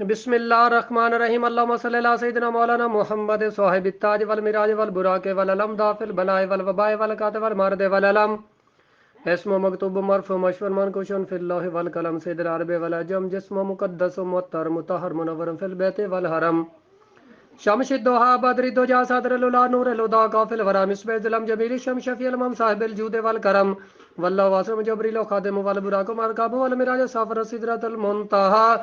بسم اللہ الرحمن الرحیم اللہم صلی اللہ سیدنا مولانا محمد صاحب التاج والمراج والبراق والعلم دافل بلاء والوباء والقات والمرد والعلم اسم مکتوب مرفوع مشہور منکوش فی اللہ والقلم سید العرب والعجم جسم مقدس مطہر مطہر منور فی البیت والحرم شمس الدوحہ بدر الدجا صدر العلا نور الہدی کافل الورى مصباح الظلم جمیل الشمس شفیع الامم صاحب الجود والکرم واللہ واسم جبریل خادم والبراق مرکب والمراج سافر سدرۃ المنتہى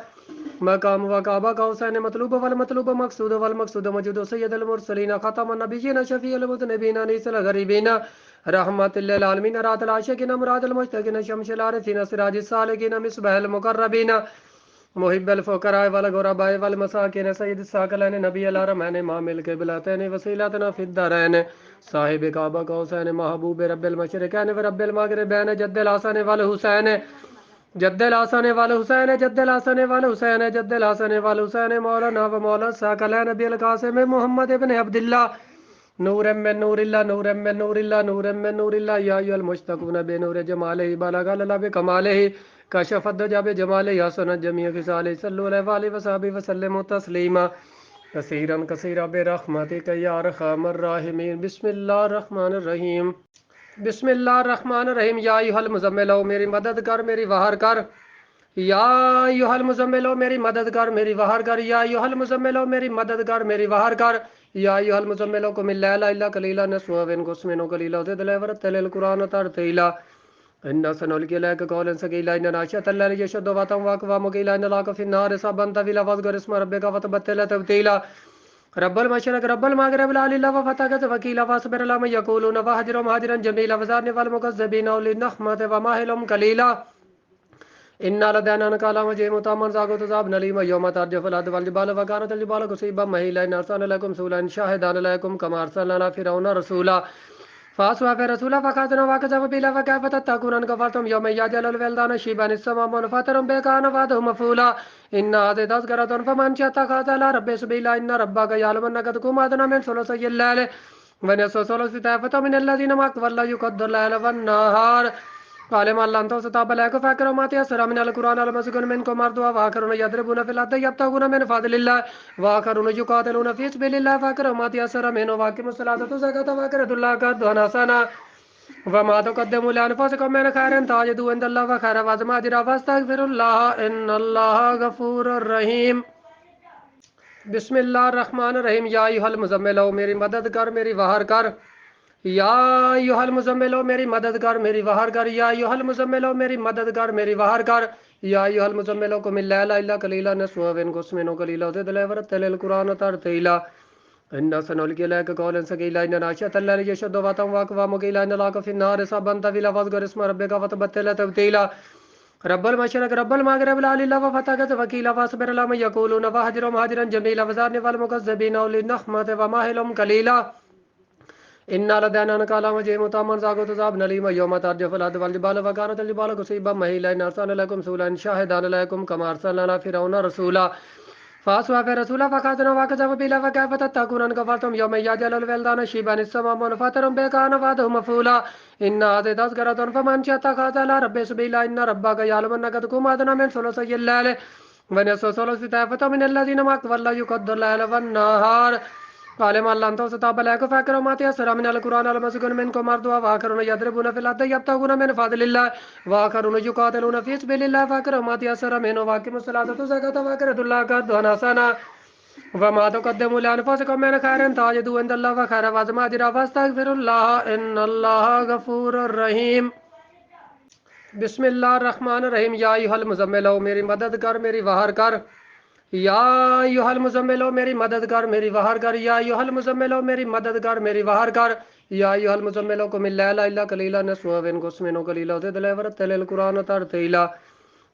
مقام وکعبہ قوسین مطلوب والمطلوب مقصود والمقصود موجود سید المرسلین خاتم النبیین شفیع المذنبین انیس الغریبین رحمت للعالمین رات العاشقین مراد المشتاقین شمس العارفین سراج السالکین مصباح المقربین محب الفقراء والغرباء والمساکین سید الثقلین نبی الحرمین امام القبلتین وسیلتنا فی الدارین صاحب کعبہ قوسین محبوب رب المشرقین ورب المغربین جد الحسن والحسین جد الحسن والحسین جد الحسن والحسین جد الحسن والحسین مولانا و مولا الثقلین نبی القاسم محمد ابن عبداللہ نور من نور اللہ نور من نور اللہ نور من نور اللہ یا ایھا المشتقون بنور جمالہ بلغ اللہ بکمالہ کشف الدجى بجمالہ حسنت جمیع خصالہ صلوا علیہ وآلہ وصحبہ وسلموا تسلیما کثیرا کثیرا برحمتک یا ارحم الراحمین بسم اللہ الرحمن الرحیم بسم اللہ الرحمن الرحیم یا ایھا المزمل میری مدد کر میری وہر کر یا ایھا المزمل میری مدد کر میری وہر کر یا ایھا المزمل میری مدد کر میری وہر کر یا ایھا المزمل قم اللیل الا قلیلا نصفه وانقص منه قلیلا وزد له ورتل القرآن ترتیلا إنا سنلقي عليك قولا ثقيلا إن ناشئة الليل يشد وطئا وأقوام قيلا إن لك في النهار سبحا طويلا واذكر اسم ربك وتبتل تبتيلا رب المشرق رب المغرب لا إله وفتقت وكيلا واصبر على ما يقولون واهجرهم هاجرا جميلا وذرني والمكذبين أولي النعمة ومهلهم قليلا إن لدينا نكالا وجيم تاما زاغوت عذاب نليما يوم ترجف الأرض والجبال وكانت الجبال كثيبا مهيلا إن أرسلنا لكم رسولا شاهدا عليكم كما أرسلنا على فرعون رسولا فأسوأ في رسولا فأخذنا وكذبوا بنا فكيف تتقون أن كفرتم يوم يجعل الولدان شيبا السماء منفطر به كان وعده مفعولا إن هذه تذكرة فمن شاء اتخذ إلى ربه سبيلا إن ربك يعلم أنك تقوم أدنى من ثلثي الليل ونصف ثلث طائفة من الذين معك والله يقدر الليل والنهار قال ما لم تستطع عليك فاكروا ما تيسر من القرآن المسكون منكم مرضوا وآخرون يضربون في الأرض يبتغون من فضل الله وآخرون يقاتلون في سبيل الله فاكروا ما تيسر منه واقيموا الصلاة والزكاة وأقرضوا الله قرضا حسنا وما تقدموا لأنفسكم من خير تجدوه عند الله وخيرا وعظما أجرا واستغفروا الله إن الله غفور رحيم بسم اللہ الرحمن الرحیم یا ایھا المزمل میری مدد کر میری وہر کر یا ایھا المزمل میری مدد کر میری وہر کر یا ایھا المزمل میری مدد کر میری وہر کر یا ایھا المزمل قم اللیل الا قلیلا نصفه وانقص منه قلیلا وزد له ورتل القرآن ترتیلا إنا سنلقي عليك قولا ثقيلا إن ناشئة الليل يشد وطئا وأقوام قيلا إن لك في النهار سبحا طويلا واذكر اسم ربك وتبتل تبتيلا رب المشرق رب المغرب لا إله وفتقت وكيلا واصبر على ما يقولون واهجرهم هاجرا جميلا وذرني والمكذبين أولي النعمة ومهلهم قليلا إن لدينا نكالا وجيم تاما زاغوت عذاب نليما يوم ترجف الأرض والجبال وكانت الجبال كثيبا مهيلا إن أرسلنا لكم رسولا شاهدا عليكم كما أرسلنا على فرعون رسولا فأسوأ في رسولا فأخذنا وكذبوا بنا فكيف تتقون أن كفرتم يوم يجعل الولدان شيبا السماء منفطر به كان وعده مفعولا إن هذه تذكرة فمن شاء اتخذ إلى ربه سبيلا إن ربك يعلم أنك تقوم أدنى من ثلثي الليل ونصف ثلث طائفة من الذين معك والله يقدر الليل والنهار قال ما لم تستطع عليك فاكروا ما تيسر من القرآن المسكون منكم مرضوا وآخرون يضربون في الأرض يبتغون من فضل الله وآخرون يقاتلون في سبيل الله فاكروا ما تيسر منه واقيموا الصلاة والزكاة وأقرضوا الله قرضا حسنا وما تقدموا لأنفسكم من خير تجدوه عند الله وخيرا وعظما أجرا واستغفروا الله إن الله غفور رحيم بسم اللہ الرحمن الرحیم یا ایھا المزمل میری مدد کر میری وہر کر یا ایھا المزمل میری مدد کر میری وہر کر یا ایھا المزمل میری مدد کر میری وہر کر یا ایھا المزمل قم اللیل الا قلیلا نصفه وانقص منه قلیلا وزد له ورتل القرآن ترتیلا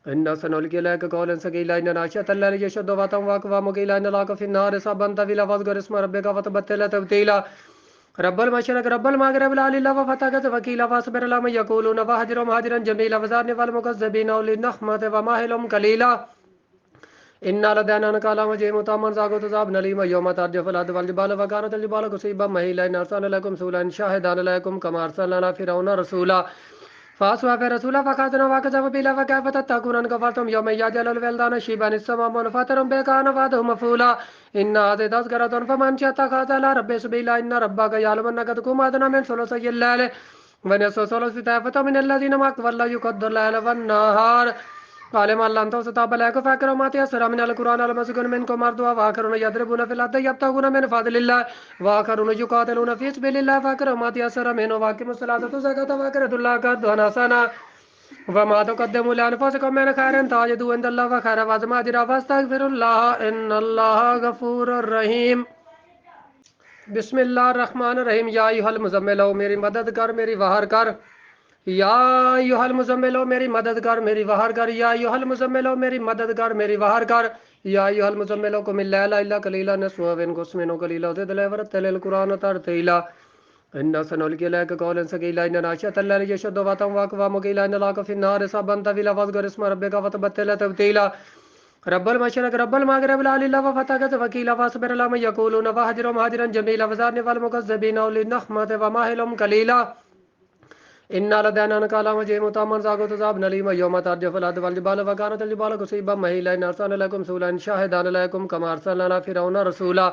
إنا سنلقي عليك قولا ثقيلا إن ناشئة الليل يشد وطئا وأقوام قيلا إن لك في النهار سبحا طويلا واذكر اسم ربك وتبتل تبتيلا رب المشرق رب المغرب لا إله وفتقت وكيلا واصبر على ما يقولون واهجرهم هاجرا جميلا وذرني والمكذبين أولي النعمة ومهلهم قليلا إن لدينا نكالا وجيم تاما زاغوت عذاب نليما يوم ترجف الأرض والجبال وكانت الجبال كثيبا مهيلا إن أرسلنا لكم رسولا شاهدا عليكم كما أرسلنا على فرعون رسولا فاسوا في رسولا فخاتنا وكذب بلا فكيف تتقون ان كفرتم يوم يجعل الولدان شيبا السماء منفطر بكان فاده مفعولا ان هذه تذكرة فمن شاء اتخذ الى ربه سبيلا ان ربك يعلم انك تقوم ادنى من ثلثي الليل ونصف ثلث طائفة من الذين معك والله يقدر الليل والنهار قال ما لن تستطيع لك فاكروا ما تيسر من القرآن المسكن منكم أرضها وآخرون يضربون في الأرض يبتغون من فضل الله وآخرون يقاتلون في سبيل الله فاكروا ما تيسر منه واقيموا الصلاة والزكاة وأقرضوا الله قرضا حسنا وما تقدموا لأنفسكم من خير تجدوه عند الله وخيرا وعظم أجرا واستغفروا الله إن الله غفور رحيم بسم اللہ الرحمن الرحیم یا ایھا المزمل میری مدد کر میری وہر کر یا ایھا المزمل میری مدد کر میری وہر کر یا ایھا المزمل میری مدد کر میری وہر کر یا ایھا المزمل قم الليل الا قليلا نصفه وانقص منه قليلا وزد ورتل القرآن ترتيلا إنا سنلقي عليك قولا ثقيلا إن ناشئة الليل يشد وطئا وأقوام قيلا إن لك في النهار صبا طويلا واذكر اسم ربك وتبتل تبتيلا رب المشرق رب المغرب لا اله وفتقت وكيلا واصبر لما يقولون وهجر مهاجرا جميلا وزارني والمكذبين اولي النخمة وماهلهم قليلا إن لدينا نكالا وجيم تاما زاغو تزاب نليم يوم ترجف الأرض والجبال وكانت الجبال كثيبا مهيلا إن أرسلنا لكم رسولا شاهدا لكم كما أرسلنا فرعون رسولا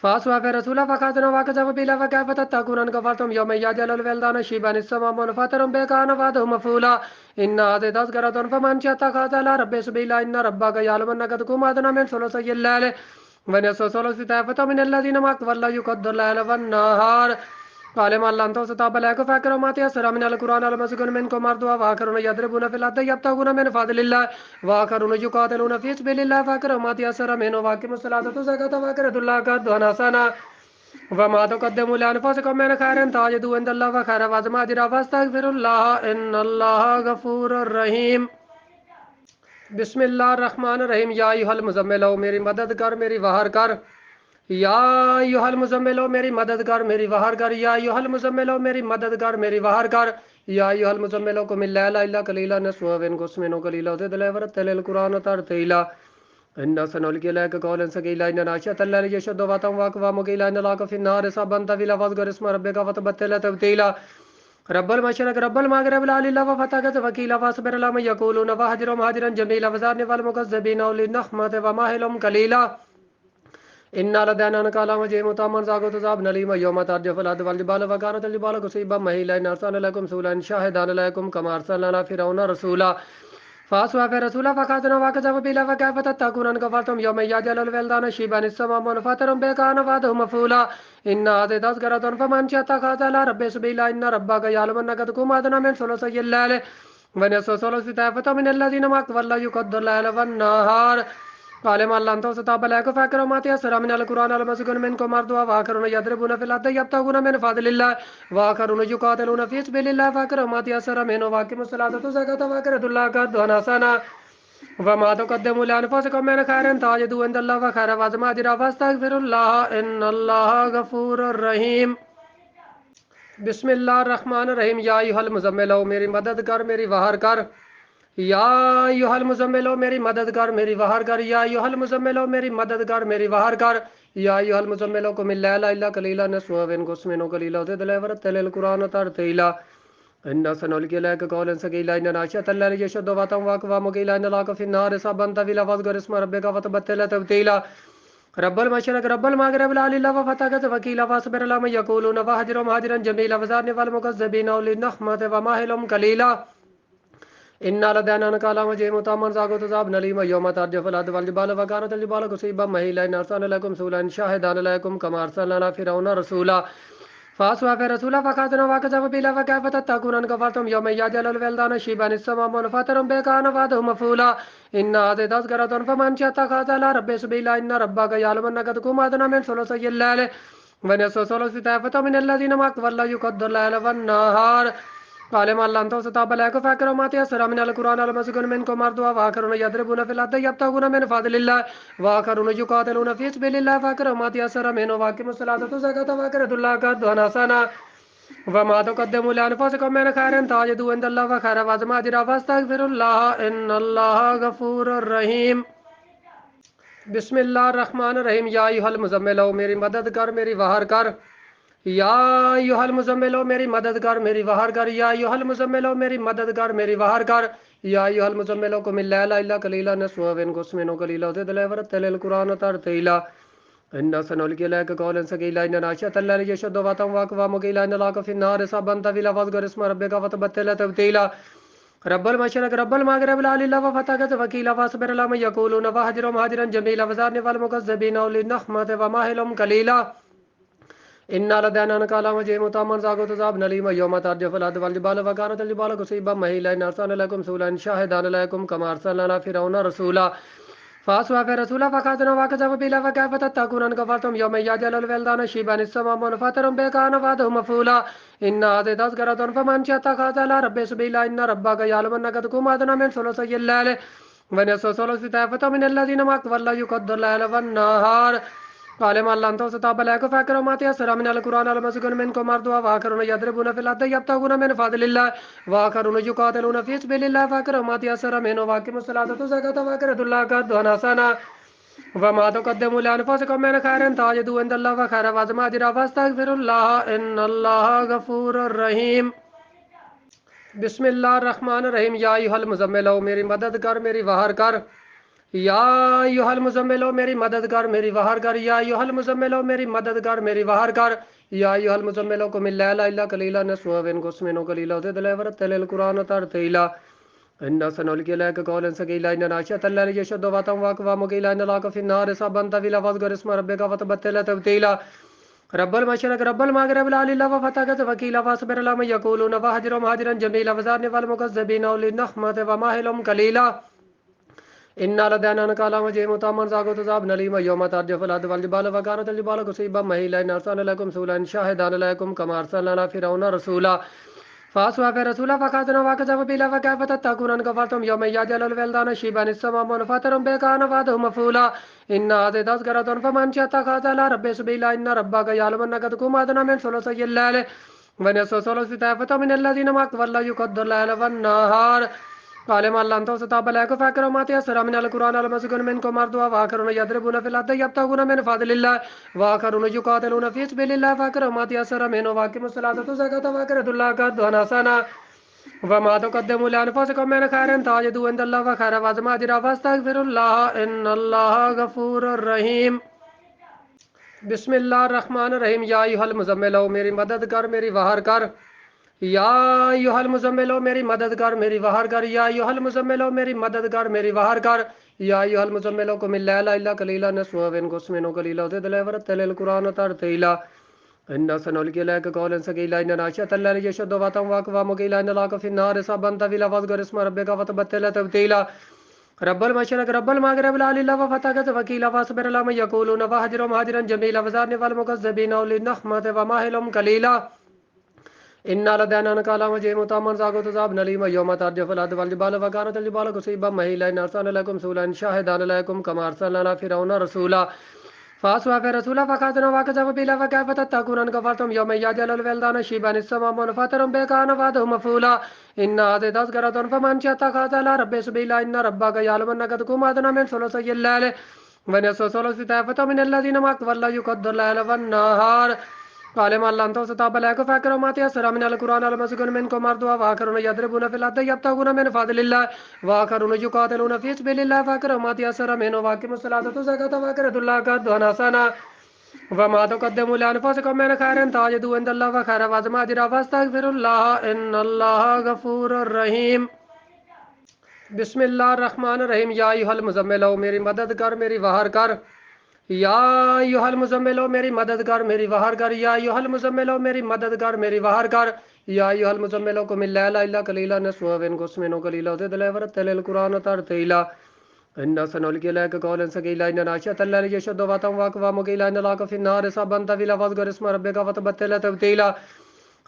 فاسوا في رسولا فخاتنا وكذب بلا فكيف تتقون ان كفرتم يوم يجعل الولدان شيبا السماء منفطر بكان فاده مفعولا ان هذه تذكرة فمن شاء اتخذ الى ربه سبيلا ان ربك يعلم انك تقوم ادنى من ثلثي الليل ونصف ثلث طائفة من الذين معك والله يقدر الليل والنهار قال ما لن تستطيع لك فاكروا ما تيسر من القرآن المسكن منكم أرضها وآخرون يضربون في الأرض يبتغون من فضل الله وآخرون يقاتلون في سبيل الله فاكروا ما تيسر منه واقيموا الصلاة والزكاة وأقرضوا الله قرضا حسنا وما تقدموا لأنفسكم من خير تجدوه عند الله وخيرا وعظم أجرا واستغفروا الله إن الله غفور رحيم بسم اللہ الرحمن الرحیم یا ایھا المزمل میری مدد کر میری وہر کر یا ایھا المزمل میری مدد کر میری وہر کر یا ایھا المزمل میری مدد کر میری وہر کر یا ایھا المزمل قم الليل الا قليلا نصفه وانقص منه قليلا وزد ورتل القرآن ترتيلا إنا سنلقي عليك قولا ثقيلا إن ناشئة الليل يشد وطئا وأقوام قيلا إن لك في النهار صبا طويلا واذكر اسم ربك وتبتل تبتيلا رب المشرق رب المغرب لا اله وفتقت وكيلا واصبر لما يقولون وهجر مهاجرا جميلا وزارني والمكذبين اولي النخمة وماهلهم قليلا إن لدينا نكالا وجيم تاما زاغو تزاب نليم يوم ترجف الأرض والجبال وكانت الجبال كثيبا مهيلا إن أرسلنا لكم رسولا شاهدا لكم كما أرسلنا فرعون رسولا فاسوا في رسولا فخاتنا وكذب بلا فكيف تتقون ان كفرتم يوم يجعل الولدان شيبا السماء منفطر بكان فاده مفعولا ان هذه تذكرة فمن شاء اتخذ الى ربه سبيلا ان ربك يعلم انك تقوم ادنى من ثلثي الليل ونصف ثلث طائفة من الذين معك والله يقدر الليل والنهار قال ما لن تستطيع لك فاكروا ما تيسر من القرآن المسكن منكم أرضها وآخرون يضربون في الأرض يبتغون من فضل الله وآخرون يقاتلون في سبيل الله فاكروا ما تيسر منه واقيموا الصلاة والزكاة وأقرضوا الله قرضا حسنا وما تقدموا لأنفسكم من خير تجدوه عند الله وخيرا وعظم أجرا واستغفروا الله إن الله غفور رحيم بسم اللہ الرحمن الرحیم یا ایھا المزمل میری مدد کر میری وہر کر یا ایھا المزمل میری مدد کر میری وہر کر یا ایھا المزمل میری مدد کر میری وہر کر یا ایھا المزمل قم الليل الا قليلا نصفه وانقص منه قليلا وزد ورتل القرآن ترتيلا إنا سنلقي عليك قولا ثقيلا إن ناشئة الليل يشد وطئا وأقوام قيلا إن لك في النهار صبا طويلا واذكر اسم ربك وتبتل تبتيلا رب المشرق رب المغرب لا اله وفتقت وكيلا واصبر لما يقولون وهجر مهاجرا جميلا وزارني والمكذبين اولي النخمة وماهلهم قليلا إن لدينا نكالا وجيم تاما زاغو تزاب نليم يوم ترجف الأرض والجبال وكانت الجبال كثيبا مهيلا إن أرسلنا لكم رسولا شاهدا لكم كما أرسلنا فرعون رسولا فاسوا في رسولا فخاتنا وكذب بلا فكيف تتقون ان كفرتم يوم يجعل الولدان شيبا السماء منفطر بكان فاده مفعولا ان هذه تذكرة فمن شاء اتخذ الى ربه سبيلا ان ربك يعلم انك تقوم ادنى من ثلثي الليل ونصف ثلث طائفة من الذين معك والله يقدر الليل والنهار قال ما لن تستطيع لك فاكروا ما تيسر من القرآن المسكن منكم أرضها وآخرون يضربون في الأرض يبتغون من فضل الله وآخرون يقاتلون في سبيل الله فاكروا ما تيسر منه واقيموا الصلاة والزكاة وأقرضوا الله قرضا حسنا وما تقدموا لأنفسكم من خير تجدوه عند الله وخيرا وعظم أجرا واستغفروا الله إن الله غفور رحيم بسم اللہ الرحمن الرحیم یا ایھا المزمل میری مدد کر میری وہر کر یا ایھا المزمل میری مدد کر میری وہار کر یا ایھا المزمل میری مدد کر میری وہار کر یا ایھا المزمل قم اللیل الا قلیلا نصفه وانقص منه قلیلا وزد عليه ورتل القرآن ترتیلا إنا سنلقي عليك قولا ثقيلا إن ناشئة الليل يشد وطئا وأقوام قيلا إن لك في النهار سبحا طويلا واذكر اسم ربك وتبتل تبتيلا رب المشرق رب المغرب لا إله وفتاك وكيلا فاصبر لما يقولون وهجرهم هجرا جميلا وزارني والمكذبين أولي النخمة وماهلهم قليلا إنا لدينا نكالا وجيم تاما زاغو تزاب نليما يوم ترجف الأرض والجبال وكانت الجبال كثيبا مهيلا إن أرسلنا لكم رسولا شاهدا لكم كما أرسلنا فرعون رسولا فاسوا في رسولا فكاتنا وكذبوا بلا وكيف تتقون أن كفرتم يوم يجعل الولدان شيبا السماء فترهم بكان فاده مفعولا إن هذه تذكرة فمن شاء اتخذ إلى ربه سبيلا إن ربك يعلم أنك تقوم أدنى من ثلثي الليل ونصف ثلث طائفة من الذين معك والله يقدر الليل والنهار قال ما لن تستطيع لك فاكروا ما تيسر من القرآن المسكون منكم مرضوا وآخرون يضربون في الأرض يبتغون من فضل الله وآخرون يقاتلون في سبيل الله فاكروا ما تيسر منه واقيموا الصلاة والزكاة وأقرضوا الله قرضا حسنا وما تقدموا لأنفسكم من خير تجدوه عند الله وخيرا وعظم أجرا واستغفروا الله إن الله غفور رحيم بسم اللہ الرحمن الرحیم یا ایھا المزمل میری مدد کر میری وہار کر یا ایھا المزمل میری مدد کر میری وہار کر یا ایھا المزمل میری مدد کر میری وہار کر یا ایھا المزمل قم اللیل الا قلیلا نصفه وانقص منه قلیلا وزد عليه ورتل القرآن ترتیلا إنا سنلقي عليك قولا ثقيلا إن ناشئة الليل يشد وطئا وأقوام قيلا إن لك في النهار سبحا طويلا واذكر اسم ربك وتبتل تبتيلا رب المشرق رب المغرب لا إله وفتاك وكيلا فاصبر لما يقولون وهجرهم هجرا جميلا وزارني والمكذبين أولي النخمة وماهلهم قليلا إنا لدينا نكالا وجيم تاما زاغو تزاب نليما يوم ترجف الأرض والجبال وكانت الجبال كثيبا مهيلا إن أرسلنا لكم رسولا شاهدا لكم كما أرسلنا فرعون رسولا فاسوا في رسولا فكاتنا وكذبوا بلا وكيف تتقون أن كفرتم يوم يجعل الولدان شيبا السماء فترهم بكان فاده مفعولا إن هذه تذكرة فمن شاء اتخذ إلى ربه سبيلا إن ربك يعلم أنك تقوم أدنى من ثلثي الليل ونصف ثلث طائفة من الذين معك والله يقدر الليل والنهار قال ما لن تستطيع لك فاكروا ما تيسر من القرآن المسكون منكم مرضوا وآخرون يضربون في الأرض يبتغون من فضل الله وآخرون يقاتلون في سبيل الله فاكروا ما تيسر منه واقيموا الصلاة والزكاة وأقرضوا الله قرضا حسنا وما تقدموا لأنفسكم من خير تجدوه عند الله وخيرا وعظم أجرا واستغفروا الله إن الله غفور رحيم بسم اللہ الرحمن الرحیم یا ایھا المزمل میری مدد کر میری وہار کر یا ایھا المزمل میری مدد کر میری وہار کر یا ایھا المزمل میری مدد کر میری وہار کر یا ایھا المزمل قم اللیل الا قلیلا نصفه وانقص منه قلیلا وزد عليه ورتل القرآن ترتیلا إنا سنلقي عليك قولا ثقيلا إن ناشئة الليل يشد وطئا وأقوام قيلا إن لك في النهار سبحا طويلا واذكر اسم ربك وتبتل تبتيلا رب المشرق رب المغرب لا إله وفتاك وكيلا فاصبر لما يقولون وهجرهم هجرا جميلا وزارني والمكذبين أولي النخمة وماهلهم قليلا إنا لدينا نكالا وجيم تاما زاغو تزاب نليما يوم ترجف الأرض والجبال وكانت الجبال كثيبا مهيلا إن أرسلنا لكم رسولا شاهدا لكم كما أرسلنا فرعون رسولا فاسوا في رسولا فكاتنا وكذبوا بلا وكيف تتقون أن كفرتم يوم يجعل الولدان شيبا السماء فترهم بكان فاده مفعولا إن هذه تذكرة فمن شاء اتخذ إلى ربه سبيلا إن ربك يعلم أنك تقوم أدنى من ثلثي الليل ونصف ثلث طائفة من الذين معك والله يقدر الليل والنهار قال ما لن تستطيع لك فاكروا ما تيسر من القرآن المسكون منكم مرضوا وآخرون يضربون في الأرض يبتغون من فضل الله وآخرون يقاتلون في سبيل الله فاكروا ما تيسر منه واقيموا الصلاة والزكاة وأقرضوا الله قرضا حسنا وما تقدموا لأنفسكم من خير تجدوه عند الله وخيرا وعظم أجرا واستغفروا الله إن الله غفور رحيم بسم اللہ الرحمن الرحیم یا ایھا المزمل میری مدد کر میری وہار کر یا ایھا المزمل میری مدد کر میری وہار کر یا ایھا المزمل میری مدد کر میری وہار کر یا ایھا المزمل قم اللیل الا قلیلا نصفه وانقص منه قلیلا وزد عليه ورتل القرآن ترتیلا إنا سنلقي عليك قولا ثقيلا إن ناشئة الليل يشد وطئا وأقوام قيلا إن لك في النهار سبحا طويلا واذكر اسم ربك وتبتل تبتيلا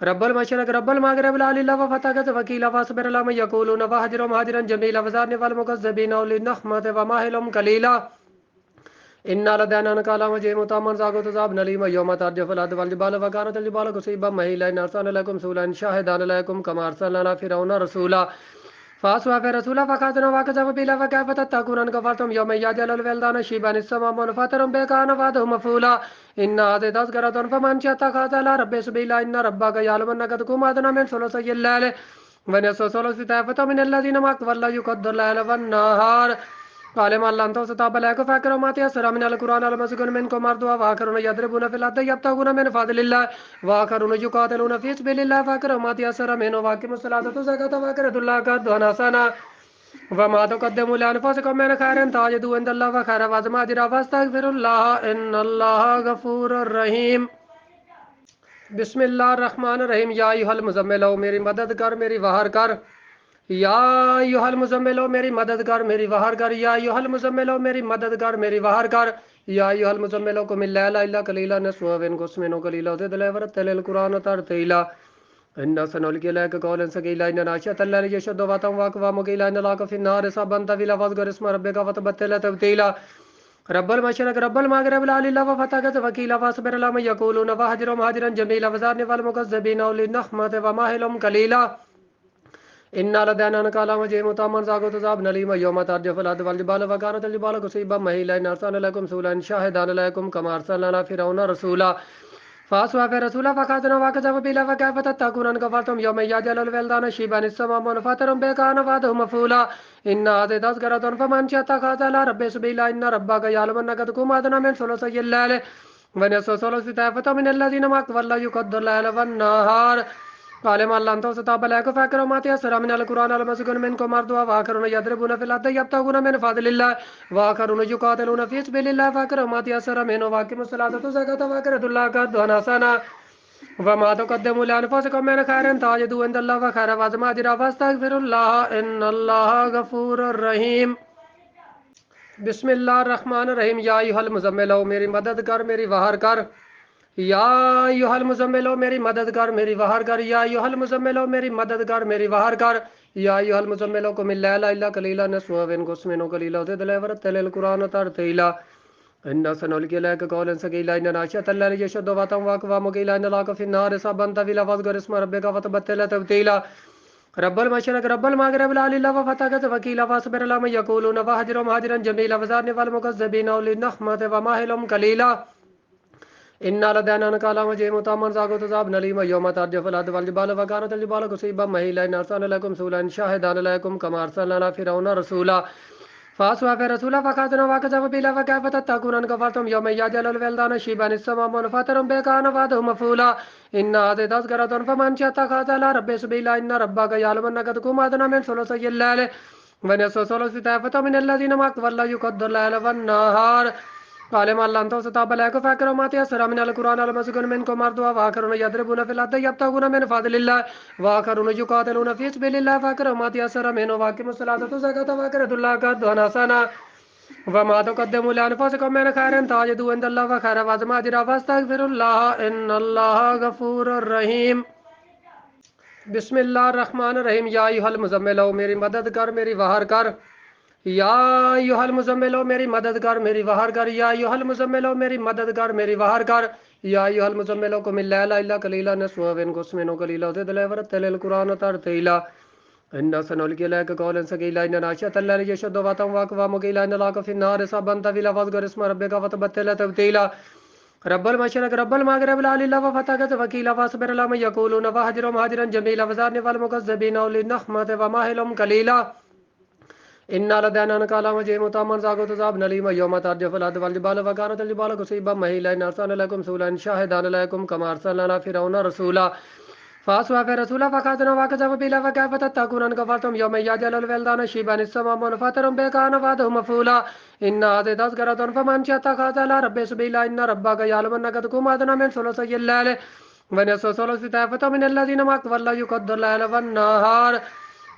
رب المشرق رب المغرب لا إله وفتاك وكيلا فاصبر لما يقولون وهجرهم هجرا جميلا وزارني والمكذبين أولي النخمة وماهلهم قليلا إنا لدينا نكالا وجيم تاما زاغو تزاب نليما يوم ترجف الأرض والجبال وكانت الجبال كثيبا مهيلا إن أرسلنا لكم رسولا شاهدا لكم كما أرسلنا فرعون رسولا فاسوا في رسولا فقاتنا وكذب بلا فكيف تتقون ان كفرتم يوم يجعل الولدان شيبا السماء منفطر بك انا فاده مفعولا ان هذه تذكرة فمن شاء اتخذ الى ربه سبيلا ان ربك يعلم انك تقوم ادنى من ثلثي الليل ونصف ثلث طائفة من الذين معك ولا يقدر الليل والنهار قال ما لم تستطب لك فاكروا ما تيسر من القرآن المسكن منكم أرضها وآخرون يضربون في الأرض يبتغون من فضل الله وآخرون يقاتلون في سبيل الله فاكروا ما تيسر منه واقيموا الصلاة والزكاة وأقرضوا الله قرضا حسنا وما تقدموا لأنفسكم من خير تجدوه عند الله وخير وعظم أجرا واستغفروا الله إن الله غفور رحيم بسم اللہ الرحمن الرحیم یا ایھا المزمل میری مدد کر میری وہار کر یا ایھا المزمل میری مدد کر میری وہار کر یا ایھا المزمل میری مدد کر میری وہار کر یا ایھا المزمل قم الليل الا قليلا نصفه وانقص منه قليلا وزد عليه ورتل القرآن ترتيلا إنا سنلقي عليك قولا ثقيلا إن ناشئة الليل يشد وطئا وأقوام قيلا إن لك في النهار سبحا طويلا واذكر اسم ربك وتبتل تبتيلا رب المشرق رب المغرب لا اله وفتقت وكيلا واصبر لما يقولون وهجرهم هجرا جميلا وزارني والمكذبين اولي النخمة وماهلهم قليلا إن لدينا نكالا وجيم تاما زاغو تزاب نليم يوم ترجف الأرض والجبال وكانت الجبال كثيبا مهيلا إن أرسلنا لكم رسولا شاهدا عليكم كما أرسلنا فرعون رسولا فاسوا في رسولا فقاتنا وكذب بلا فكيف تتقون ان كفرتم يوم يجعل الولدان شيبا السماء منفطر بك انا فاده مفعولا ان هذه تذكرة فمن شاء اتخذ الى ربه سبيلا ان ربك يعلم انك تقوم ادنى من ثلثي الليل ونصف ثلث طائفة من الذين معك ولا يقدر الليل والنهار قال ما لم تستطب لك فاكروا ما تيسر من القرآن المسكن منكم أرضها وآخرون يضربون في الأرض يبتغون من فضل الله وآخرون يقاتلون في سبيل الله فاكروا ما تيسر منه واقيموا الصلاة والزكاة وأقرضوا الله قرضا حسنا وما تقدموا لأنفسكم من خير تجدوه عند الله وخير وعظم أجرا واستغفروا الله إن الله غفور رحيم بسم اللہ الرحمن الرحیم یا ایھا المزمل میری مدد کر میری وہار کر یا ایھا المزمل میری مدد کر میری وہار کر یا ایھا المزمل میری مدد کر میری وہار کر یا ایھا المزمل قم الليل الا قليلا نصفه وانقص منه قليلا وزد عليه ورتل القرآن ترتيلا إنا سنلقي عليك قولا ثقيلا إن ناشئة الليل يشد وطئا وأقوام قيلا إن لك في النهار سبحا طويلا واذكر اسم ربك وتبتل تبتيلا رب المشرق رب المغرب لا اله وفتقت وكيلا واصبر لما يقولون وهجرهم هجرا جميلا وزارني والمكذبين اولي النخمة وماهلهم قليلا إن لدينا نكالا وجيم تاما زاغو تزاب نليم يوم ترجف الأرض والجبال وكانت الجبال كثيبا مهيلا إن أرسلنا لكم رسولا شاهدا عليكم كما أرسلنا فرعون رسولا فاسوا في رسولا فقاتنا وكذب بلا فكيف تتقون ان كفرتم يوم يجعل الولدان شيبا السماء منفطر بك انا فاده مفعولا ان هذه تذكرة فمن شاء اتخذ الى ربه سبيلا ان ربك يعلم انك تقوم ادنى من ثلثي الليل ونصف ثلث طائفة من الذين معك ولا يقدر الليل والنهار قال ما لم تستطب لك فاكروا ما تيسر من القرآن المسكن منكم أرضها وآخرون يضربون في الأرض يبتغون من فضل الله وآخرون يقاتلون في سبيل الله فاكروا ما تيسر منه واقيموا الصلاة والزكاة وأقرضوا الله قرضا حسنا وما تقدموا لأنفسكم من خير تجدوه عند الله وخير وعظم أجرا واستغفروا الله إن الله غفور رحيم بسم اللہ الرحمن الرحیم یا ایھا المزمل میری مدد کر میری وہار کر یا ایھا المزمل میری مدد کر میری وہار کر یا ایھا المزمل میری مدد کر میری وہار کر یا ایھا المزمل قم الليل الا قليلا نصفه وانقص منه قليلا وزد عليه ورتل القرآن ترتيلا إنا سنلقي عليك قولا ثقيلا إن ناشئة الليل يشد وطئا وأقوام قيلا إن لك في النهار سبحا طويلا واذكر اسم ربك وتبتل تبتيلا رب المشرق رب المغرب لا اله وفتقت وكيلا واصبر لما يقولون وهجرهم هجرا جميلا وزارني والمكذبين اولي النخمة وماهلهم قليلا إن لدينا نكالا وجيم تاما زاغو تزاب نليم يوم ترجف الأرض والجبال وكانت الجبال كثيبا مهيلا إن أرسلنا لكم رسولا شاهدا عليكم كما أرسلنا فرعون رسولا فاسوا في رسولا فقاتنا وكذب بلا فكيف تتقون ان كفرتم يوم يجعل الولدان شيبا السماء منفطر بك انا فاده مفعولا ان هذه تذكرة فمن شاء اتخذ الى ربه سبيلا ان ربك يعلم انك تقوم ادنى من ثلثي الليل ونصف ثلث طائفة من الذين معك ولا يقدر الليل والنهار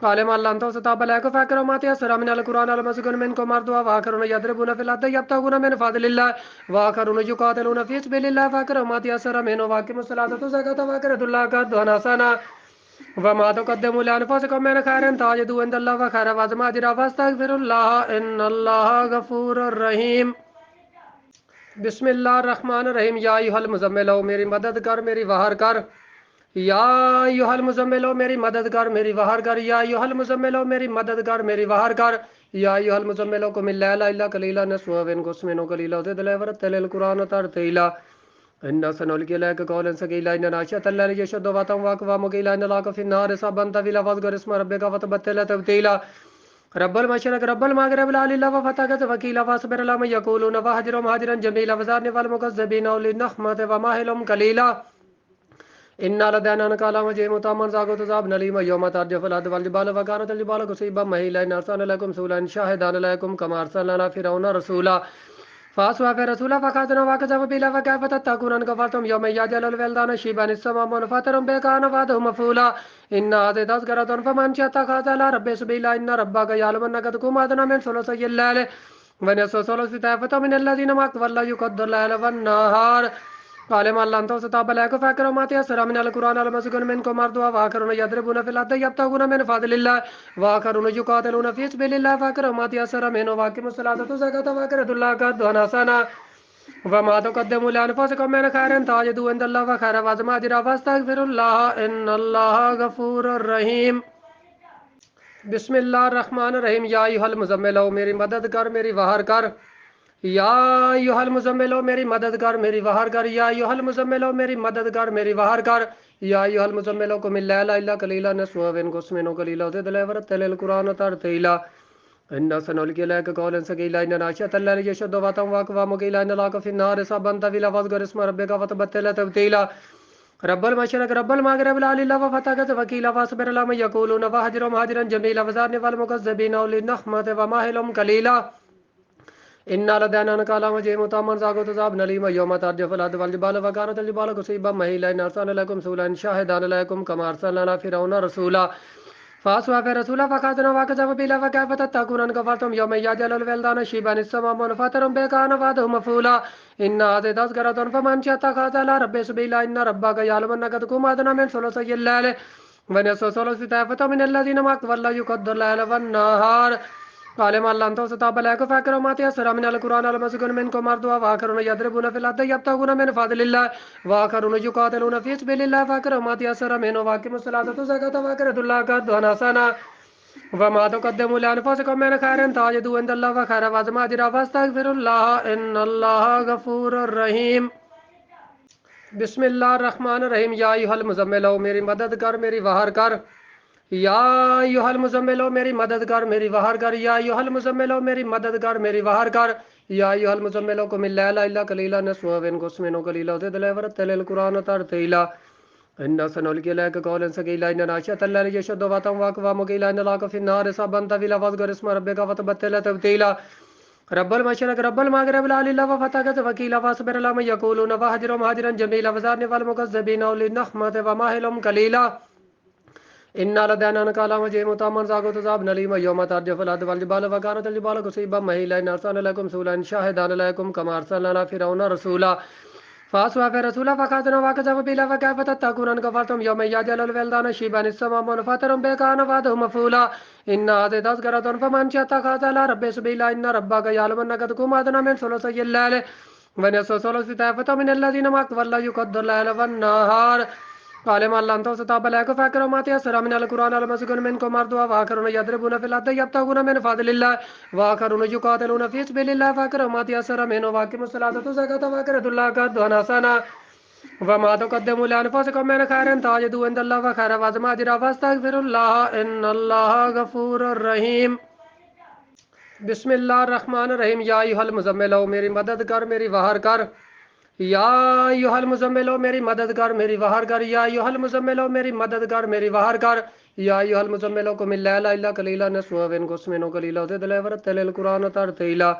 قال ما لم تستطب لك فاكروا ما تيسر من القرآن المسكن منكم أرضها وآخرون يضربون في الأرض يبتغون من فضل الله وآخرون يقاتلون في سبيل الله فاكروا ما تيسر منه واقيموا الصلاة والزكاة وأقرضوا الله قرضا حسنا وما تقدموا لأنفسكم من خير تجدوه عند الله وخير وعظم أجرا واستغفروا الله إن الله غفور رحيم بسم اللہ الرحمن الرحیم یا ایھا المزمل میری مدد کر میری وہار کر یا ایھا المزمل میری مدد کر میری وہر کر یا ایھا المزمل میری مدد کر میری وہر کر یا ایھا المزمل قم اللیل الا قلیلا نصفه او انقص منه قلیلا وزد له ورتل القرآن ترتیلا إنا سنلقي عليك قولا ثقيلا إن ناشئة الليل يشد وطئا وأقوام قيلا إن لك في النهار سبحا طويلا واذكر اسم ربك وتبتل تبتيلا رب المشرق رب المغرب لا إله وفتقت وكيلا واصبر على ما يقولون وهجرهم هجرا جميلا وذرني والمكذبين أولي النعمة ومهلهم قليلا إن لدينا نكالا وجيم تاما زاغوت زاب نليما يوم ترجف الأرض والجبال وكانت الجبال كثيبا مهيلا إن أرسلنا لكم رسولا شاهدا لكم كما أرسلنا فرعون رسولا فاسوا في رسولا فكاتنا وكذب بلا وكيف تتقون ان كفرتم يوم يجعل الولدان شيبا السماء منفطرا بكان وعده مفعولا ان هذه تذكرة فمن شاء اتخذ الى ربه سبيلا ان ربك يعلم انك تقوم ادنى من ثلثي الليل ونصف ثلث طائفة من الذين معك والله يقدر الليل والنهار قال ما لم تستطب لك فاكروا ما تيسر من القرآن المسكن منكم أرضها وآخرون يضربون في الأرض يبتغون من فضل الله وآخرون يقاتلون في سبيل الله فاكروا ما تيسر منه وأقيموا الصلاة والزكاة وأقرضوا الله قرضا حسنا وما تقدموا لأنفسكم من خير تجدوه عند الله وخيرا وعظيما أجرا واستغفروا الله إن الله غفور رحيم بسم اللہ الرحمن الرحیم یا ایھا المزمل میری مدد کر میری وہر کر یا ایھا المزمل میری مدد کر میری وہر کر یا ایھا المزمل میری مدد کر میری وہر کر یا ایھا المزمل قم اللیل الا قلیلا نصفه او انقص منه قلیلا وزد له ورتل القرآن ترتیلا إنا سنلقي عليك قولا ثقيلا إن ناشئة الليل يشد وطئا وأقوام قيلا إن لك في النهار سبحا طويلا واذكر اسم ربك وتبتل تبتيلا رب المشرق رب المغرب لا إله وفتقت وكيلا واصبر على ما يقولون وهجرهم هجرا جميلا وذرني والمكذبين أولي النعمة ومهلهم قليلا إن لدينا نكالا وجيم تاما زاغوت زاب نليما يوم ترجف الأرض والجبال وكانت الجبال كثيبا مهيلا إن أرسلنا لكم رسولا شاهدا لكم كما أرسلنا فرعون رسولا فاسوا في رسولا فكاتنا وكذب بلا وكيف تتقون ان كفرتم يوم يجعل الولدان شيبا السماء منفطرا بكان وعده مفعولا ان هذه تذكرة فمن شاء اتخذ الى ربه سبيلا ان ربك يعلم انك تقوم ادنى من ثلثي الليل ونصف ثلث طائفة من الذين معك والله يقدر الليل والنهار قال ما لم تستطب لك فاكروا ما تيسر من القرآن المسكن منكم أرضها وآخرون يضربون في الأرض يبتغون من فضل الله وآخرون يقاتلون في سبيل الله فاكروا ما تيسر منه وأقيموا الصلاة والزكاة وأقرضوا الله قرضا حسنا وما تقدموا لأنفسكم من خير تجدوه عند الله وخيرا وعظيما أجرا واستغفروا الله إن الله غفور رحيم بسم اللہ الرحمن الرحیم یا ایھا المزمل میری مدد کر میری وہر کر یا ایھا المزمل میری مدد کر میری وہر کر یا ایھا المزمل میری مدد کر میری وہر کر یا ایھا المزمل قم اللیل الا قلیلا نصفه او انقص منه قلیلا وزد له ورتل القرآن ترتیلا إنا سنلقي عليك قولا ثقيلا إن ناشئة الليل يشد وطئا وأقوام قيلا إن لك في النهار سبحا طويلا واذكر اسم ربك وتبتل تبتيلا رب المشرق رب المغرب لا إله وفتقت وكيلا واصبر على ما يقولون وهجرهم هجرا جميلا وذرني والمكذبين أولي النعمة ومهلهم قليلا إن لدينا نكالا وجيم تاما زاغوت زاب نليما يوم ترجف الأرض والجبال وكانت الجبال كثيبا مهيلا إن أرسلنا لكم رسولا شاهدا لكم كما أرسلنا فرعون رسولا فاسوا في رسولا فكاتنا وكذب بلا وكيف تتقون ان كفرتم يوم يجعل الولدان شيبا السماء منفطرا بكان وعده مفعولا ان هذه تذكرة فمن شاء اتخذ الى ربه سبيلا ان ربك يعلم انك تقوم ادنى من ثلثي الليل ونصف ثلث طائفة من الذين معك والله يقدر الليل والنهار قال ما لم تستطب لك فاكروا ما تيسر من القرآن المسكن منكم أرضها وآخرون يضربون في الأرض يبتغون من فضل الله وآخرون يقاتلون في سبيل الله فاكروا ما تيسر منه وأقيموا الصلاة والزكاة وأقرضوا الله قرضا حسنا وما تقدموا لأنفسكم من خير تجدوه عند الله وخيرا وعظيما أجرا واستغفروا الله إن الله غفور رحيم بسم اللہ الرحمن الرحیم یا ایھا المزمل میری مدد کر میری وہر کر یا ایھا المزمل میری مدد کر میری وہر کر یا ایھا المزمل میری مدد کر میری وہر کر یا ایھا المزمل قم اللیل الا قلیلا نصفه او انقص منه قلیلا وزد له ورتل القرآن ترتیلا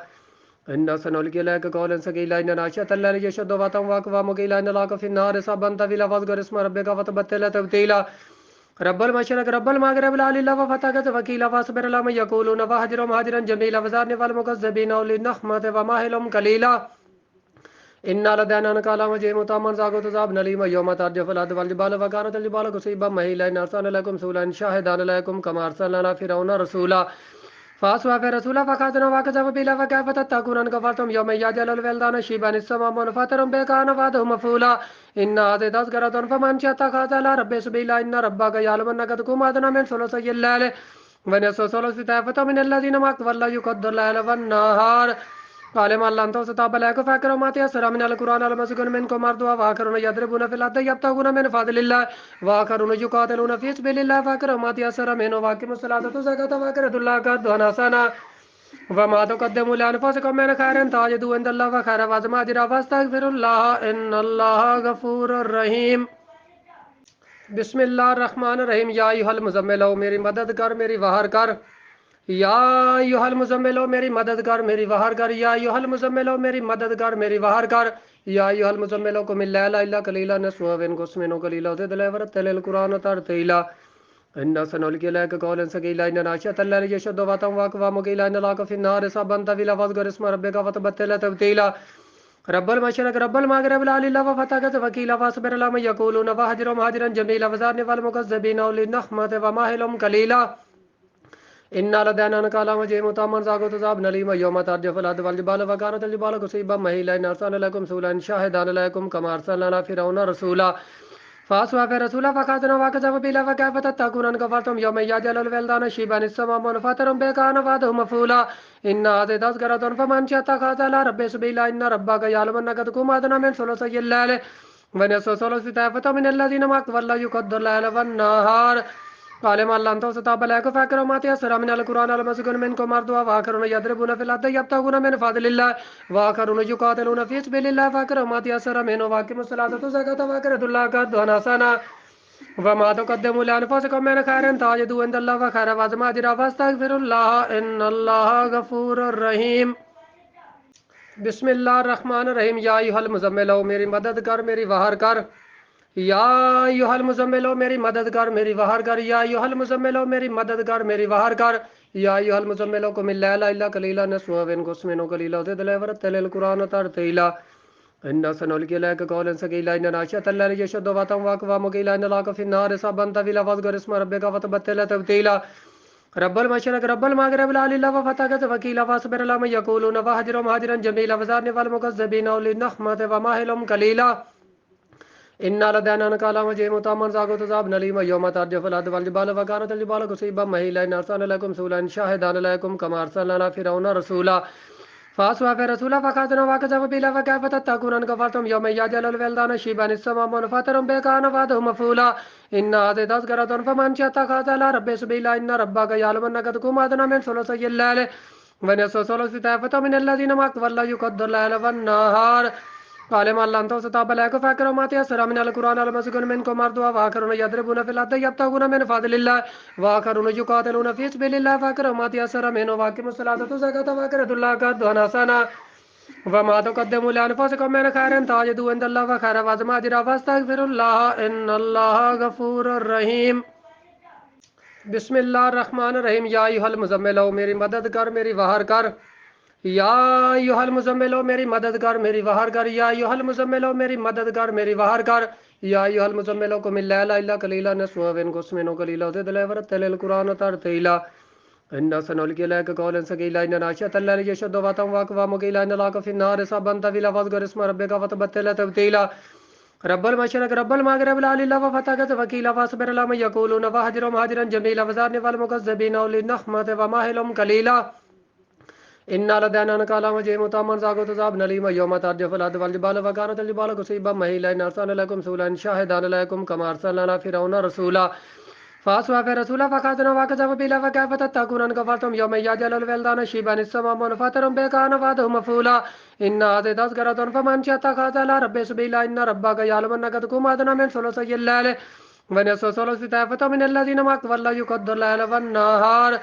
إنا سنلقي عليك قولا ثقيلا إن ناشئة الليل يشد وطئا وأقوام قيلا إن لك في النهار سبحا طويلا واذكر اسم ربك وتبتل تبتيلا رب المشرق رب المغرب لا إله وفتقت وكيلا واصبر على ما يقولون وهجرهم هجرا جميلا وذرني والمكذبين أولي النعمة ومهلهم قليلا إن لدينا نكالا وجيم تاما زاغوت زاب نليما يوم ترجف الأرض والجبال وكانت الجبال كثيبا مهيلا إن أرسلنا لكم رسولا شاهدا لكم كما أرسلنا فرعون رسولا فاسوا في رسولا فخاتنا وكذب بلا فكيف تتقون ان كفرتم يوم يجعل الولدان شيبا السماء منفطر بكان فاده مفعولا ان هذه تذكرة فمن شاء اتخذ الى ربه سبيلا ان ربك يعلم انك تقوم ادنى من ثلثي الليل ونصف ثلث طائفة من الذين معك والله يقدر الليل والنهار قال ما لن تستطيع بلاك فاكروا ما تيسر من القرآن المسكون منكم مرضوا واخرون يضربون في الارض يبتغون من فضل الله واخرون يقاتلون في سبيل الله فاكروا ما تيسر منه واقيموا الصلاة والزكاة واقرضوا الله قرضا حسنا وما تقدموا لأنفسكم من خير تجدوه عند الله وخيرا وعظم أجرا واستغفروا الله إن الله غفور رحيم بسم اللہ الرحمن الرحیم یا ایھا المزمل میری مدد کر میری وہار کر یا ایھا المزمل میری مدد کر میری وہار کر یا ایھا المزمل میری مدد کر میری وہار کر یا ایھا المزمل قم الليل الا قليلا نصفه وانقص منه قليلا وزد عليه ورتل القرآن ترتيلا إنا سنلقي عليك قولا ثقيلا إن ناشئة الليل يشد وطئا وأقوام قيلا إن لك في النهار صبا طويلا واذكر اسم ربك وتبتل تبتيلا رب المشرق رب المغرب لا اله الا هو فتقت وكيلا واصبر لما يقولون وهجرهم هجرا جميلا وزارني والمكذبين اولي النخمة وماهلهم قليلا إن لدينا نكالا وجيم تامن زاغو تزاب نليم يوم ترجف الأرض والجبال وكانت الجبال كثيبا مهيلا إن أرسلنا لكم رسولا شاهدا عليكم كما أرسلنا على فرعون رسولا فاسوا في رسولا فخاتنا وكذب بلا فكيف تتقون ان كفرتم يوم يجعل الولدان شيبا السماء منفطر بكان فاده مفعولا ان هذه تذكرة فمن شاء اتخذ الى ربه سبيلا ان ربك يعلم انك تقوم ادنى من ثلثي الليل ونصف ثلث طائفة من الذين معك والله يقدر الليل والنهار قال ما لن تستطيع بلاك فاكروا ما تيسر من القرآن المسكون منكم مرضوا واخرون يضربون في الارض يبتغون من فضل الله واخرون يقاتلون في سبيل الله فاكروا ما تيسر منه واقيموا الصلاة والزكاة واقرضوا الله قرضا حسنا وما تقدموا لأنفسكم من خير تجدوه عند الله وخيرا وعظم أجرا واستغفروا الله إن الله غفور رحيم بسم اللہ الرحمن الرحیم یا ایھا المزمل میری مدد کر میری وہار کر یا ایھا المزمل میری مدد کر میری وہار کر یا ایھا المزمل میری مدد کر میری وہار کر یا ایھا المزمل قم الليل الا قليلا نصفه وانقص منه قليلا وزد عليه ورتل القرآن ترتيلا إنا سنلقي عليك قولا ثقيلا إن ناشئة الليل يشد وطئا وأقوام قيلا إن لك في النهار صبا طويلا واذكر اسم ربك وتبتل تبتيلا رب المشرق رب المغرب لا اله الا هو فتقت وكيلا واصبر لما يقولون وهجرهم هجرا جميلا وزارني والمكذبين اولي النخمة وماهلهم قليلا إن لدينا نكالا وجيم تامن زاغو تزاب نليم يوم ترجف الأرض والجبال وكانت الجبال كثيبا مهيلا إن أرسلنا لكم رسولا شاهدا عليكم كما أرسلنا على فرعون رسولا فاسوا في رسولا فخاتنا وكذب بلا فكيف تتقون ان كفرتم يوم يجعل الولدان شيبا السماء منفطر بكان فاده مفعولا ان هذه تذكرة فمن شاء اتخذ الى ربه سبيلا ان ربك يعلم انك تقوم ادنى من ثلثي الليل ونصف ثلث طائفة من الذين معك والله يقدر الليل والنهار قال ما لن تستطيع بلاك فاكروا ما تيسر من القرآن المسكون منكم مرضوا واخرون يضربون في الارض يبتغون من فضل الله واخرون يقاتلون في سبيل الله فاكروا ما تيسر منه واقيموا الصلاة والزكاة واقرضوا الله قرضا حسنا وما تقدموا لأنفسكم من خير تجدوه عند الله وخيرا وعظم أجرا واستغفروا الله إن الله غفور رحيم بسم اللہ الرحمن الرحیم یا ایھا المزمل میری مدد کر میری وہار کر یا ایھا المزمل میری مدد کر میری وہار کر یا ایھا المزمل میری مدد کر میری وہار کر یا ایھا المزمل قم الليل الا قليلا نصفه وانقص منه قليلا وزد عليه ورتل القرآن ترتيلا إنا سنلقي عليك قولا ثقيلا إن ناشئة الليل يشد وطئا وأقوام قيلا إن لك في النهار صبا طويلا واذكر اسم ربك وتبتل تبتيلا رب المشرق رب المغرب لا اله الا هو فتقت وكيلا واصبر لما يقولون وهجرهم هجرا جميلا وزارني والمكذبين اولي النخمة وماهلهم قليلا إن لدينا نكالا وجيم تامن زاغو تزاب نليم يوم ترجف الأرض والجبال وكانت الجبال كثيبا مهيلا إن أرسلنا لكم رسولا شاهدا عليكم كما أرسلنا على فرعون رسولا فاسوا في رسولا فخاتنا وكذب بلا فكيف تتقون ان كفرتم يوم يجعل الولدان شيبا السماء منفطر بكان فاده مفعولا ان هذه تذكرة فمن شاء اتخذ الى ربه سبيلا ان ربك يعلم انك تقوم ادنى من ثلثي الليل ونصف ثلث طائفة من الذين معك والله يقدر الليل والنهار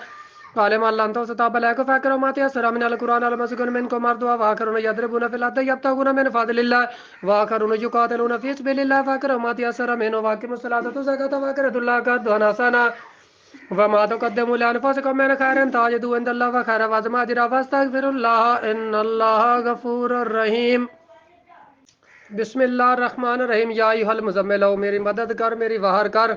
قال ما لن تستطيع بلاك فاكروا ما تيسر من القرآن المسكون منكم مرضوا واخرون يضربون في الارض يبتغون من فضل الله واخرون يقاتلون في سبيل الله فاكروا ما تيسر منه واقيموا الصلاة والزكاة واقرضوا الله قرضا حسنا وما تقدموا لأنفسكم من خير تجدوه عند الله وخيرا وعظم أجرا واستغفروا الله إن الله غفور رحيم بسم اللہ الرحمن الرحیم یا ایھا المزمل میری مدد کر میری وہار کر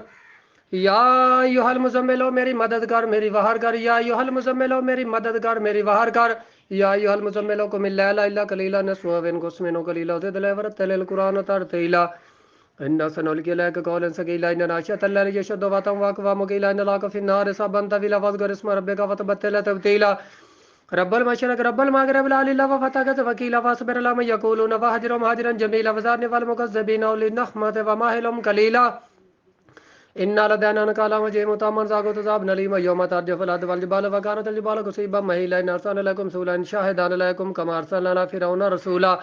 یا ایھا المزمل میری مدد کر میری وہر کر، یا ایھا المزمل میری مدد کر میری وہر کر، یا ایھا المزمل قم اللیل الا قلیلا نصفه وانقص منه قلیلا وزد له ورتل القرآن ترتیلا إنا سنلقي عليك قولا ثقيلا إن ناشئة الليل يشد وطئا وأقوام قيلا إن لك في النهار سبحا طويلا واذكر اسم ربك وتبتل تبتيلا رب المشرق رب المغرب لا إله وفتقت وكيلا واصبر على ما يقولون واهجرهم هجرا جميلا وذرني والمكذبين أولي النعمة ومهلهم قليلا إن لدينا نكالا وجيم تاما زاغوت عذاب نليم يوم ترجف الأرض والجبال وكانت الجبال كثيبا مهيلا إن أرسلنا لكم رسولا شاهدا عليكم كما أرسلنا على فرعون رسولا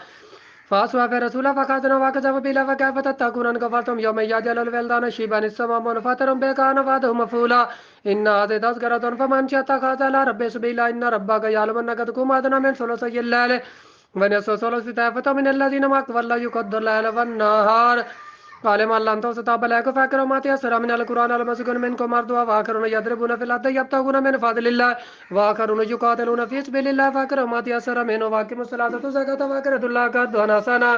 فأسوى في رسولا فقاتنا وكذب بلا فكيف تتقون أن كفرتم يوم يجعل الولدان شيبا السماء منفطر به كان وعده مفعولا إن هذه تذكرة فمن شاء اتخذ إلى ربه سبيلا إن ربك يعلم أنك تقوم أدنى من ثلثي الليل ونصف ثلث طائفة من الذين معك والله يقدر الليل والنهار قال ما لم تستطع عليك فاكروا ما تيسر من القرآن المسكون منكم مرضوا وآخرون يضربون في الأرض يبتغون من فضل الله وآخرون يقاتلون في سبيل الله فاكروا ما تيسر منه واقيموا الصلاة والزكاة وأقرضوا الله قرضا حسنا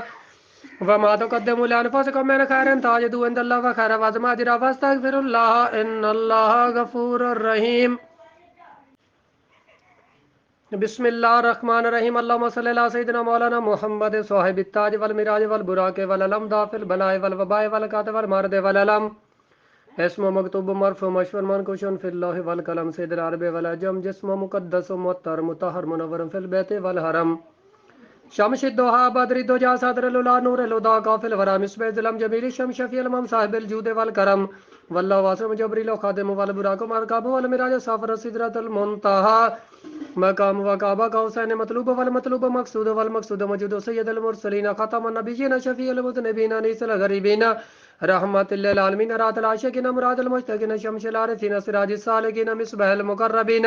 وما تقدموا لأنفسكم من خير تجدوه عند الله وخيرا وعظيما أجرا واستغفروا الله إن الله غفور رحيم بسم اللہ الرحمن الرحیم اللہم صلی اللہ سیدنا مولانا محمد صاحب التاج والمراج والبراق والعلم دافع البلاء والوباء والقات والمرض والعلم اسم مکتوب مرفوع مشہور منقوش فی اللہ والقلم سید العرب والعجم جسم مقدس مطہر مطہر منور فی البیت والحرم شمس الضحى بدر الدجى صدر الأولى نور الهدى كافل الورى مصباح الظلام جميل الشمس شفيع الأمم صاحب الجود والكرم والله واسع جبريل خادم والبراق مركب والمراج سافر سدرة المنتهى مقام وكعبة قوسين مطلوب والمطلوب مقصود والمقصود موجود سيد المرسلين ختم النبيين شفيع المذنبين أنيس الغريبين رحمة للعالمين رات العاشقين مراد المشتاقين شمس العارفين سراج السالكين مصباح المقربين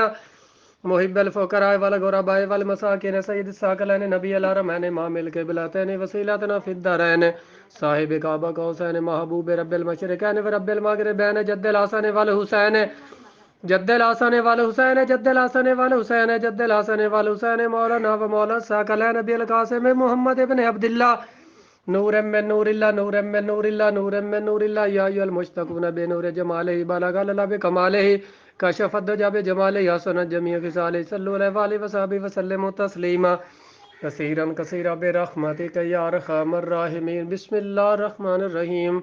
محب الفقراء والغرباء والمساکین سید الثقلین نبی الحرمین امام القبلتین وسیلتنا فی الدارین صاحب کعبہ قوسین محبوب رب المشرقین ورب المغربین جد الحسن والحسین جد الحسن والحسین جد الحسن والحسین جد الحسن والحسین مولانا و مولا الثقلین نبی القاسم محمد ابن عبداللہ نور من نور اللہ نور من نور اللہ نور من نور اللہ یا ایھا المشتقون بنور جمالہ بلغ اللہ بکمالہ کشف الدجى بجمالہ حسنت جمیع خصالہ صلوا علیہ وآلہ وصحبہ وسلموا تسلیما کثیرا کثیرا برحمتک یا ارحم الراحمین بسم اللہ الرحمن الرحیم